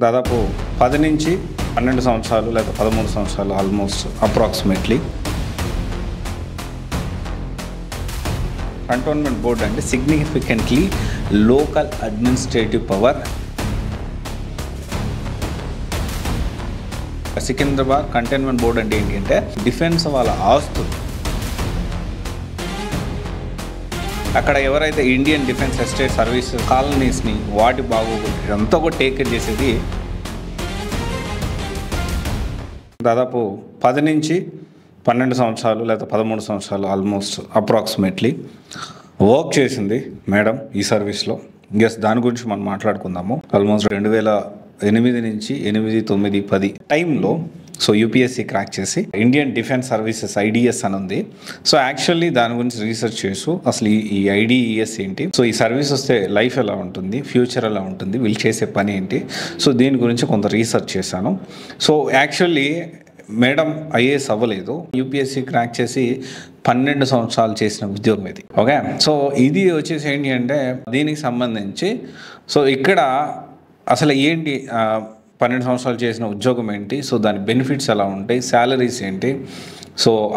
దాదాపు 10 నుంచి 12 సంవత్సరాలు లేదా 13 సంవత్సరాలు ఆల్మోస్ట్ అప్రాక్సిమేట్లీ. కంటోన్మెంట్ బోర్డ్ అంటే significantly local administrative power. Secunderabad cantonment board అంటే ఏంటి అంటే డిఫెన్స్ వాళ్ళ ఆస్తులు. అక్కడ ఎవరైతే ఇండియన్ డిఫెన్స్ ఎస్టేట్ సర్వీసెస్ కాలనీస్ని వాటి బాగోగులు అంతా కూడా టేక్ కేర్ చేసేది దాదాపు 10 నుంచి 12 సంవత్సరాలు లేదా 13 సంవత్సరాలు ఆల్మోస్ట్ అప్రాక్సిమేట్లీ వర్క్ చేసింది మేడం ఈ సర్వీస్లో. దాని గురించి మనం మాట్లాడుకుందాము. ఆల్మోస్ట్ 2008 నుంచి 8, 9, 10 టైంలో యూపీఎస్సీ క్రాక్ చేసి ఇండియన్ డిఫెన్స్ సర్వీసెస్ ఐడిఎస్ అని ఉంది. యాక్చువల్లీ దాని గురించి రీసెర్చ్ చేస్తూ అసలు ఈ ఐడిఎస్ ఏంటి, ఈ సర్వీస్ వస్తే లైఫ్ ఎలా ఉంటుంది, ఫ్యూచర్ ఎలా ఉంటుంది, వీళ్ళు చేసే పని ఏంటి, దీని గురించి కొంత రీసెర్చ్ చేశాను. యాక్చువల్లీ మేడం ఐఏఎస్ అవ్వలేదు, యూపీఎస్సీ క్రాక్ చేసి 12 సంవత్సరాలు చేసిన ఉద్యోగం ఇది. ఓకే, ఇది వచ్చేసి ఏంటి అంటే దీనికి సంబంధించి ఇక్కడ అసలు ఏంటి 12 సంవత్సరాలు చేసిన ఉద్యోగం ఏంటి, దాని బెనిఫిట్స్ ఎలా ఉంటాయి, శాలరీస్ ఏంటి.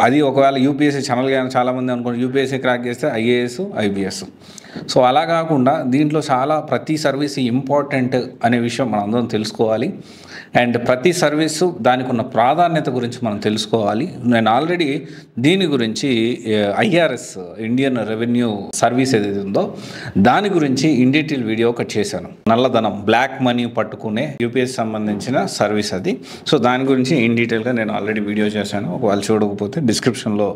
అది ఒకవేళ యూపీఎస్సీ ఛానల్ కానీ చాలామంది అనుకోండి యూపీఎస్సీ క్రాక్ చేస్తే ఐఏఎస్ ఐబీఎస్. అలా కాకుండా దీంట్లో ప్రతి సర్వీస్ ఇంపార్టెంట్ అనే విషయం మనం అందరం తెలుసుకోవాలి. అండ్ ప్రతి సర్వీసు దానికి ఉన్న ప్రాధాన్యత గురించి మనం తెలుసుకోవాలి. నేను ఆల్రెడీ దీని గురించి ఐఆర్ఎస్ ఇండియన్ రెవెన్యూ సర్వీస్ ఏదైతే ఉందో దాని గురించి ఇన్ డీటెయిల్ వీడియో ఒకటి చేశాను. నల్లధనం బ్లాక్ మనీ పట్టుకునే యూపీఎస్ సంబంధించిన సర్వీస్ అది. దాని గురించి ఇన్ డీటెయిల్గా నేను ఆల్రెడీ వీడియో చేశాను. ఒకవేళ చూడకపోతే డిస్క్రిప్షన్లో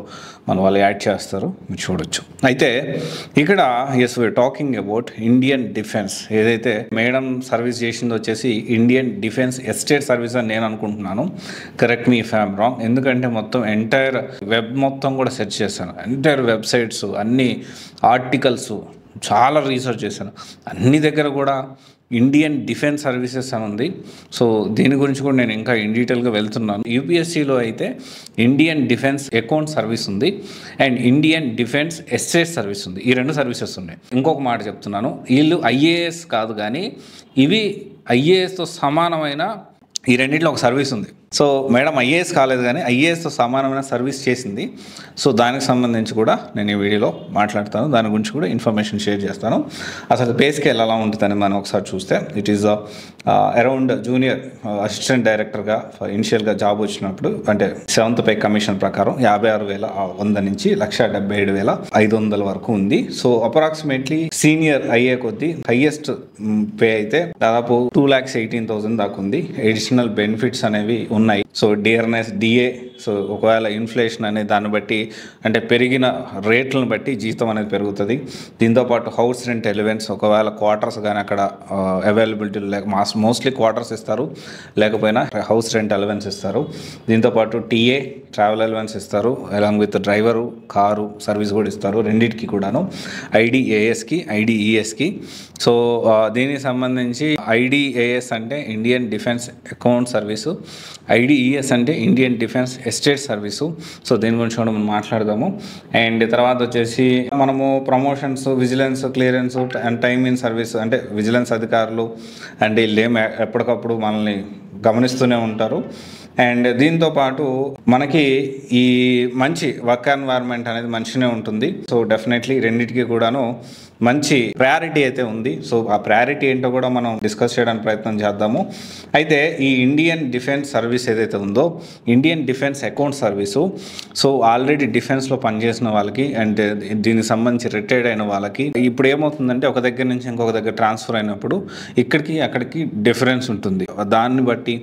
వాళ్ళు యాడ్ చేస్తారు, మీరు చూడొచ్చు. అయితే ఇక్కడ we're talking about Indian defence. ఏదైతే మేడం సర్వీస్ చేసింది వచ్చేసి ఇండియన్ డిఫెన్స్ ఎస్టేట్ సర్వీస్ అని నేను అనుకుంటున్నాను. Correct me if I'm wrong. ఎందుకంటే మొత్తం ఎంటైర్ వెబ్ మొత్తం కూడా సెర్చ్ చేశాను. ఎంటైర్ వెబ్సైట్స్, అన్ని ఆర్టికల్స్ చాలా రీసెర్చ్ చేశాను. అన్ని దగ్గర కూడా ఇండియన్ డిఫెన్స్ సర్వీసెస్ అని ఉంది. దీని గురించి కూడా నేను ఇంకా ఇన్ డీటెయిల్గా వెళ్తున్నాను. యూపీఎస్సీలో అయితే ఇండియన్ డిఫెన్స్ అకౌంట్ సర్వీస్ ఉంది and Indian defence estate service ఉంది. ఈ 2 సర్వీసెస్ ఉన్నాయి. ఇంకొక మాట చెప్తున్నాను, వీళ్ళు ఐఏఎస్ కాదు కానీ ఇవి ఐఏఎస్తో సమానమైన ఈ రెండింటిలో ఒక సర్వీస్ ఉంది. మేడం ఐఏఎస్ కాలేదు కానీ ఐఏఎస్తో సమానమైన సర్వీస్ చేసింది. దానికి సంబంధించి కూడా నేను ఈ వీడియోలో మాట్లాడతాను. దాని గురించి కూడా ఇన్ఫర్మేషన్ షేర్ చేస్తాను. అసలు పే స్కేల్ ఎలా ఉంటుందని మనం ఒకసారి చూస్తే it is around junior assistant డైరెక్టర్గా ఇనిషియల్గా జాబ్ వచ్చినప్పుడు అంటే 7th పే కమిషన్ ప్రకారం 56,100 నుంచి 1,77,500 వరకు ఉంది. అప్రాక్సిమేట్లీ సీనియర్ అయ్యే కొద్దీ హైయెస్ట్ పే అయితే దాదాపు 2,18,000 దాకా ఉంది. అడిషనల్ బెనిఫిట్స్ అనేవి ఉన్నాయి. డిఆర్ఎన్ఎస్, డిఏ, ఒకవేళ ఇన్ఫ్లేషన్ అనే దాన్ని బట్టి అంటే పెరిగిన రేట్లను బట్టి జీతం అనేది పెరుగుతుంది. దీంతోపాటు హౌస్ రెంట్ ఎలివెన్స్, ఒకవేళ క్వార్టర్స్ కానీ అక్కడ అవైలబిలిటీ లేక మోస్ట్లీ క్వార్టర్స్ ఇస్తారు, లేకపోయినా హౌస్ రెంట్ ఎలివెన్స్ ఇస్తారు. దీంతోపాటు టీఏ ట్రావెల్ ఎలివెన్స్ ఇస్తారు, along with driver, car service కూడా ఇస్తారు రెండింటికి కూడాను. ఐడిఏఎస్కి, ఐడిఈఎస్కి. దీనికి సంబంధించి ఐడిఏఎస్ అంటే Indian defence account service, IDES అంటే ఇండియన్ డిఫెన్స్ ఎస్టేట్ సర్వీసు. దీని గురించి కూడా మనం మాట్లాడదాము. అండ్ తర్వాత వచ్చేసి మనము promotions, vigilance, clearance and time in service అంటే విజిలెన్స్ అధికారులు అండ్ వీళ్ళు ఎప్పటికప్పుడు మనల్ని గమనిస్తూనే ఉంటారు. అండ్ దీంతోపాటు మనకి ఈ మంచి వర్క్ ఎన్వైర్న్మెంట్ అనేది మంచిగానే ఉంటుంది. డెఫినెట్లీ రెండింటికి కూడాను మంచి ప్రయారిటీ అయితే ఉంది. ఆ ప్రయారిటీ ఏంటో కూడా మనం డిస్కస్ చేయడానికి ప్రయత్నం చేద్దాము. అయితే ఈ ఇండియన్ డిఫెన్స్ సర్వీస్ ఏదైతే ఉందో Indian defence account service, already డిఫెన్స్లో పనిచేసిన వాళ్ళకి అండ్ దీనికి సంబంధించి రిటైర్డ్ అయిన వాళ్ళకి ఇప్పుడు ఏమవుతుందంటే ఒక దగ్గర నుంచి ఇంకొక దగ్గర ట్రాన్స్ఫర్ అయినప్పుడు ఇక్కడికి అక్కడికి డిఫరెన్స్ ఉంటుంది. దాన్ని బట్టి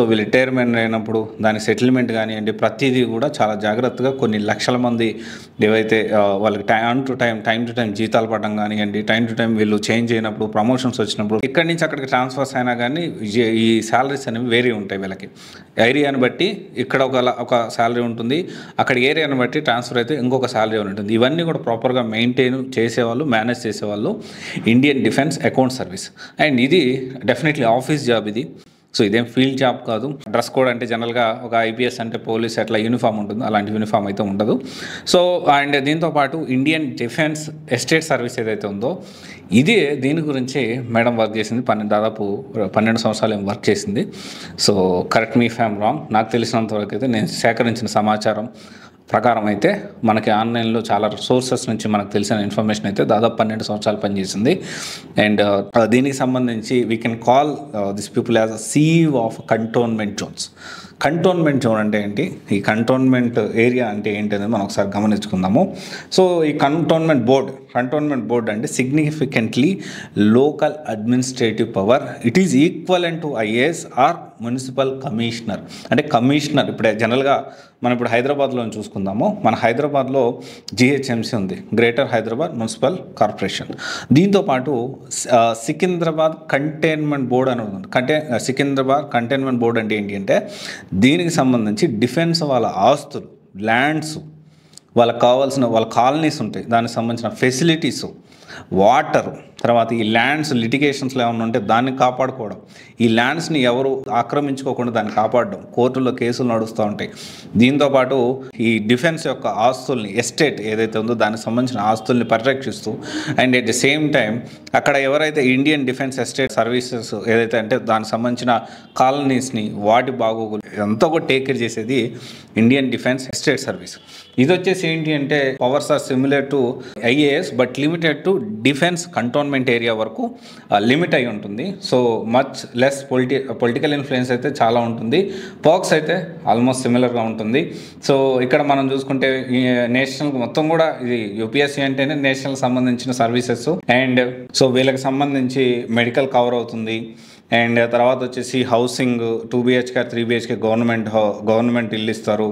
వీళ్ళు రిటైర్మెంట్ అయినప్పుడు దాని సెటిల్మెంట్ కానివ్వండి ప్రతిదీ కూడా చాలా జాగ్రత్తగా కొన్ని లక్షల మంది ఏవైతే వాళ్ళకి టైం టు టైం జీతాలు పడడం కానివ్వండి, టైం టు టైం వీళ్ళు చేంజ్ అయినప్పుడు ప్రమోషన్స్ వచ్చినప్పుడు ఇక్కడి నుంచి అక్కడికి ట్రాన్స్ఫర్స్ అయినా కానీ ఈ శాలరీస్ అనేవి వేరే ఉంటాయి. వీళ్ళకి ఏరియాని బట్టి ఇక్కడ ఒక శాలరీ ఉంటుంది, అక్కడ ఏరియాని బట్టి ట్రాన్స్ఫర్ అయితే ఇంకొక శాలరీ ఉంటుంది. ఇవన్నీ కూడా ప్రాపర్గా మెయింటైన్ చేసేవాళ్ళు, మేనేజ్ చేసేవాళ్ళు Indian defence account service. And ఇది డెఫినెట్లీ ఆఫీస్ జాబ్ ఇది. సో ఇదేం ఫీల్డ్ జాబ్ కాదు. డ్రెస్ కోడ్ అంటే జనరల్గా ఒక ఐపీఎస్ అంటే పోలీస్ అట్లా యూనిఫామ్ ఉంటుంది, అలాంటి యూనిఫామ్ అయితే ఉండదు. సో అండ్ దీంతోపాటు ఇండియన్ డిఫెన్స్ ఎస్టేట్ సర్వీస్ ఏదైతే ఉందో దీని గురించి మేడం వర్క్ చేసింది. దాదాపు 12 సంవత్సరాలు ఏం వర్క్ చేసింది. So correct me if I'm wrong. నాకు తెలిసినంత వరకు అయితే నేను సేకరించిన సమాచారం ప్రకారం అయితే మనకి ఆన్లైన్లో చాలా సోర్సెస్ నుంచి మనకు తెలిసిన ఇన్ఫర్మేషన్ అయితే దాదాపు 12 సంవత్సరాలు పనిచేసింది. అండ్ దీనికి సంబంధించి we can call this people as CEO of cantonment zones. Cantonment zone అంటే ఏంటి, ఈ కంటోన్మెంట్ ఏరియా అంటే ఏంటి అనేది మనం ఒకసారి గమనించుకుందాము. సో ఈ కంటోన్మెంట్ బోర్డ్ అంటే significantly local administrative power. It is equivalent to IAS or municipal commissioner. అంటే కమిషనర్ ఇప్పుడు జనరల్గా మనం ఇప్పుడు హైదరాబాద్లో చూసుకుందాము. మన హైదరాబాద్లో GHMC ఉంది, గ్రేటర్ హైదరాబాద్ మున్సిపల్ కార్పొరేషన్. దీంతోపాటు సికింద్రాబాద్ కంటైన్మెంట్ బోర్డ్ అని ఉంది. సికింద్రాబాద్ కంటైన్మెంట్ బోర్డ్ అంటే ఏంటి అంటే దీనికి సంబంధించి డిఫెన్స్ వాళ్ళ ఆస్తులు, ల్యాండ్స్, వాళ్ళకి కావాల్సిన వాళ్ళ కాలనీస్ ఉంటాయి, దానికి సంబంధించిన ఫెసిలిటీస్, వాటర్, తర్వాత ఈ ల్యాండ్స్ లిటిగేషన్స్లో ఏమైనా ఉంటే దాన్ని కాపాడుకోవడం, ఈ ల్యాండ్స్ని ఎవరు ఆక్రమించుకోకుండా దాన్ని కాపాడడం, కోర్టుల్లో కేసులు నడుస్తూ ఉంటాయి. దీంతోపాటు ఈ డిఫెన్స్ యొక్క ఆస్తుల్ని, ఎస్టేట్ ఏదైతే ఉందో దానికి సంబంధించిన ఆస్తుల్ని పరిరక్షిస్తూ and at the same time అక్కడ ఎవరైతే ఇండియన్ డిఫెన్స్ ఎస్టేట్ సర్వీసెస్ ఏదైతే అంటే దానికి సంబంధించిన కాలనీస్ని వాటి బాగోగులు ఎంతో కూడా టేక్ కేర్ చేసేది ఇండియన్ డిఫెన్స్ ఎస్టేట్ సర్వీస్. ఇది వచ్చేసి ఏంటి అంటే powers are similar to IAS but limited to defence cantonment area వరకు లిమిట్ అయి ఉంటుంది. So much less political influence అయితే చాలా ఉంటుంది. పర్క్స్ అయితే ఆల్మోస్ట్ సిమిలర్గా ఉంటుంది. సో ఇక్కడ మనం చూసుకుంటే నేషనల్ మొత్తం కూడా ఇది UPSC అంటేనే నేషనల్ సంబంధించిన సర్వీసెస్. అండ్ సో వీళ్ళకి సంబంధించి మెడికల్ కవర్ అవుతుంది. అండ్ తర్వాత వచ్చేసి హౌసింగ్ 2 BHK 3 BHK గవర్నమెంట్ ఇల్లు ఇస్తారు,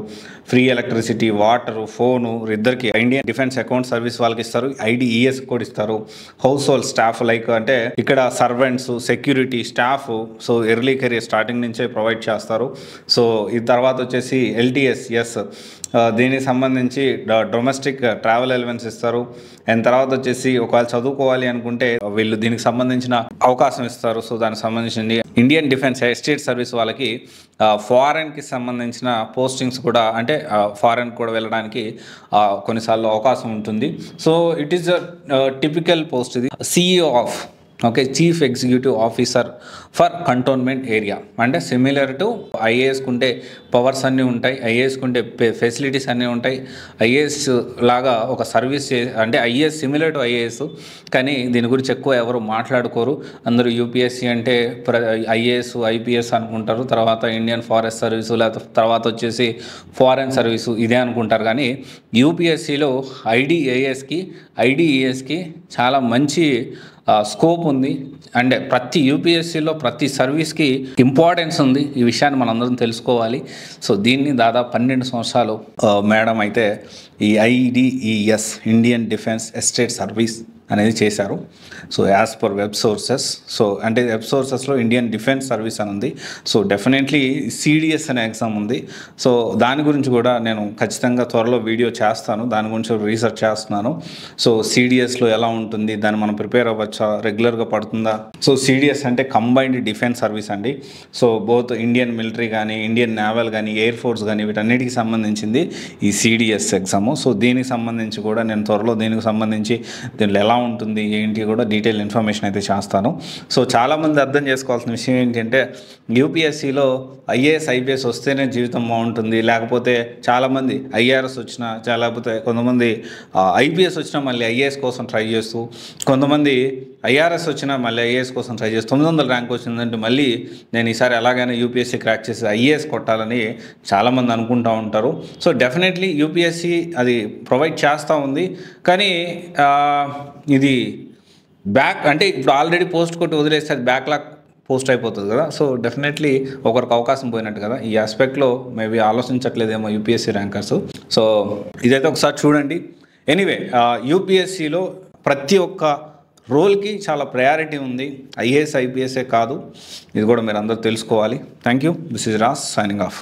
ఫ్రీ ఎలక్ట్రిసిటీ, వాటర్, ఫోను ఇద్దరికి, ఇండియన్ డిఫెన్స్ అకౌంట్ సర్వీస్ వాళ్ళకి ఇస్తారు, IDES కూడా ఇస్తారు, హౌస్ హోల్డ్ స్టాఫ్ లైక్ అంటే ఇక్కడ servants, security staff, so early career starting నుంచే ప్రొవైడ్ చేస్తారు. సో ఈ తర్వాత వచ్చేసి LTS దీనికి సంబంధించి డొమెస్టిక్ ట్రావెల్ అలవెన్స్ ఇస్తారు. అండ్ తర్వాత వచ్చేసి ఒకవేళ చదువుకోవాలి అనుకుంటే వీళ్ళు దీనికి సంబంధించిన అవకాశం ఇస్తారు. సో దానికి సంబంధించి ఇండియన్ డిఫెన్స్ ఎస్టేట్ సర్వీస్ వాళ్ళకి ఫారెన్కి సంబంధించిన పోస్టింగ్స్ కూడా అంటే ఫారెన్ కూడా వెళ్ళడానికి కొన్నిసార్లు అవకాశం ఉంటుంది. So it is typical post ఇది, CEO of chief executive officer for cantonment area. అంటే సిమిలర్ టు IASకు ఉంటే పవర్స్ అన్నీ ఉంటాయి, IASకు ఉంటే ఫెసిలిటీస్ అన్నీ ఉంటాయి. IAS లాగా ఒక సర్వీస్ అంటే IAS సిమిలర్ టు IAS, కానీ దీని గురించి ఎక్కువ ఎవరు మాట్లాడుకోరు. అందరూ UPSC అంటే IAS IPS అనుకుంటారు, తర్వాత ఇండియన్ ఫారెస్ట్ సర్వీసు, లేకపోతే తర్వాత వచ్చేసి ఫారెన్ సర్వీసు ఇదే అనుకుంటారు. కానీ UPSCలో IDESకి చాలా మంచి స్కోప్ ఉంది. అంటే ప్రతి UPSCలో ప్రతి సర్వీస్కి ఇంపార్టెన్స్ ఉంది. ఈ విషయాన్ని మనందరం తెలుసుకోవాలి. సో దీన్ని దాదాపు 12 సంవత్సరాలు మేడం అయితే ఈ IDES Indian defence estate service అనేది చేశారు. So as per web sources, so అంటే వెబ్ సోర్సెస్లో ఇండియన్ డిఫెన్స్ సర్వీస్ అని ఉంది. సో డెఫినెట్లీ CDS అనే ఎగ్జామ్ ఉంది. సో దాని గురించి కూడా నేను ఖచ్చితంగా త్వరలో వీడియో చేస్తాను, దాని గురించి రీసెర్చ్ చేస్తున్నాను. సో CDSలో ఎలా ఉంటుంది, దాన్ని మనం ప్రిపేర్ అవ్వచ్చా, రెగ్యులర్గా పడుతుందా? సో CDS అంటే కంబైన్డ్ డిఫెన్స్ సర్వీస్ అండి. సో బోత్ ఇండియన్ మిలిటరీ కానీ, ఇండియన్ నేవల్ కానీ, ఎయిర్ ఫోర్స్ కానీ వీటన్నిటికి సంబంధించింది ఈ CDS ఎగ్జాము. సో దీనికి సంబంధించి కూడా నేను త్వరలో దీనికి సంబంధించి దీనిలో ఎలా ఉంటుంది ఏంటి కూడా డీటెయిల్ ఇన్ఫర్మేషన్ అయితే చేస్తాను. సో చాలామంది అర్థం చేసుకోవాల్సిన విషయం ఏంటంటే UPSCలో IAS IPS వస్తేనే జీవితం బాగుంటుంది, లేకపోతే చాలామంది IRS వచ్చినా, లేకపోతే కొంతమంది IPS వచ్చినా మళ్ళీ IAS కోసం ట్రై చేస్తూ, కొంతమంది IRS వచ్చినా మళ్ళీ IAS కోసం ట్రై చేస్తూ 900 ర్యాంక్ వచ్చిందంటే మళ్ళీ నేను ఈసారి ఎలాగైనా UPSC క్రాక్ చేసి IAS కొట్టాలని చాలామంది అనుకుంటూ ఉంటారు. సో డెఫినెట్లీ UPSC అది ప్రొవైడ్ చేస్తూ ఉంది. కానీ ఇది బ్యాక్ అంటే ఇప్పుడు ఆల్రెడీ పోస్ట్ కొట్టి వదిలేస్తే అది బ్యాక్లాగ్ పోస్ట్ అయిపోతుంది కదా. సో డెఫినెట్లీ ఒకరికి అవకాశం పోయినట్టు కదా. ఈ ఆస్పెక్ట్లో మేబీ ఆలోచించట్లేదేమో UPSC ర్యాంకర్స్. సో ఇదైతే ఒకసారి చూడండి. ఎనీవే UPSCలో ప్రతి ఒక్క రోల్కి చాలా ప్రయారిటీ ఉంది, IAS IPS కాదు. ఇది కూడా మీరు అందరూ తెలుసుకోవాలి. Thank you. This is Raj signing off.